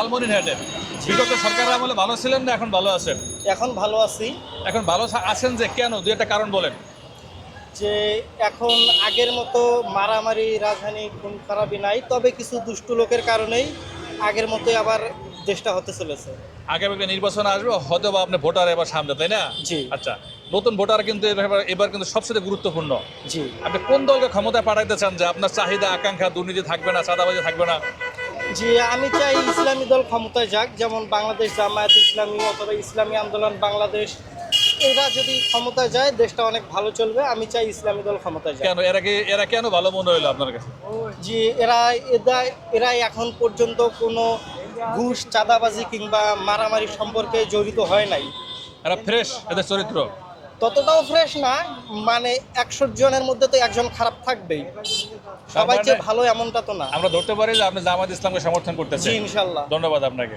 লালমনিরহাটে বিগত সরকারের আমলে ভালো ছিলেন না এখন ভালো আছেন? এখন ভালো আছি। এখন ভালো আছেন যে কেন, দুই একটা কারণ বলেন। যে এখন আগের মতো মারামারি রাজধানী খুন খারাপি নাই, তবে কিছু দুষ্টু লোকের কারণেই আগের মতোই আবার দেশটা হতে চলেছে। আগামী একটা নির্বাচন আসবে, হয়তো বা আপনি ভোটার এবার সামনে, তাই না? জি। আচ্ছা, নতুন ভোটার কিন্তু এবার কিন্তু সবচেয়ে গুরুত্বপূর্ণ। জি। আপনি কোন দলকে ক্ষমতায় পাঠাইতে চান যে আপনার চাহিদা আকাঙ্ক্ষা, দুর্নীতি থাকবে না, চাঁদাবাজি থাকবে না? জি, আমি চাই ইসলামী দল ক্ষমতায় যাক, যেমন বাংলাদেশ জামায়াত ইসলামী অথবা ইসলামী আন্দোলন বাংলাদেশ। এরা যদি ক্ষমতায় যায় দেশটা অনেক ভালো চলবে। আমি চাই ইসলামী দল ক্ষমতায় যায়। কেন এরা কেন ভালো মনে হইলো আপনার কাছে? জি, এরা এখন পর্যন্ত কোনো ঘুষ চাঁদাবাজি কিংবা মারামারি সম্পর্কে জড়িত হয় নাই। এরা ফ্রেশ, এদের চরিত্র। ততটাও ফ্রেশ না, মানে 100 জনের মধ্যে তো একজন খারাপ থাকবেই। সবাই যে ভালো এমনটা তো না। আমরা ধরতে পারি যে আপনি জামায়াত ইসলামকে সমর্থন করতেছেন। জি, ইনশাল্লাহ। ধন্যবাদ আপনাকে।